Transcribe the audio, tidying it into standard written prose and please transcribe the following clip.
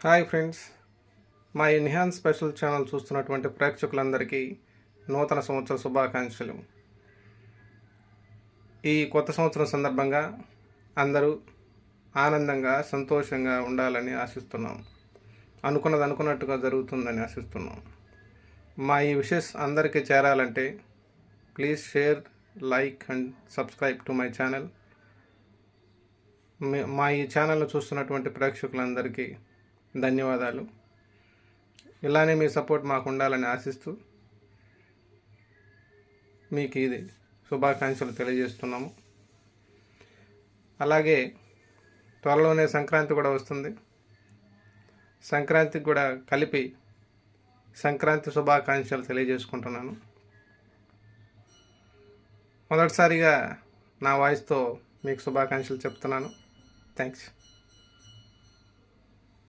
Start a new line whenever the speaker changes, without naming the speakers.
Hi friends, మా Nihan special channel చూస్తున్నటువంటి ప్రేక్షకులందరికీ నూతన సంవత్సర శుభాకాంక్షలు. ఈ కొత్త సంవత్సరం సందర్భంగా అందరూ ఆనందంగా సంతోషంగా ఉండాలని ఆశిస్తున్నాం. అనుకున్నది అనుకున్నట్టుగా జరుగుతుందని ఆశిస్తున్నాం. మా ఈ విషెస్ అందరికీ చేరాలంటే please share, like and subscribe to my channel. మా ఈ ఛానల్ను చూస్తున్నటువంటి ప్రేక్షకులందరికీ ధన్యవాదాలు. ఇలానే మీ సపోర్ట్ మాకు ఉండాలని ఆశిస్తూ మీకు ఇది శుభాకాంక్షలు తెలియజేస్తున్నాము. అలాగే త్వరలోనే సంక్రాంతి కూడా వస్తుంది. సంక్రాంతికి కూడా కలిపి సంక్రాంతి శుభాకాంక్షలు తెలియజేసుకుంటున్నాను. మొదటిసారిగా నా వాయిస్తో మీకు శుభాకాంక్షలు చెప్తున్నాను. థ్యాంక్స్.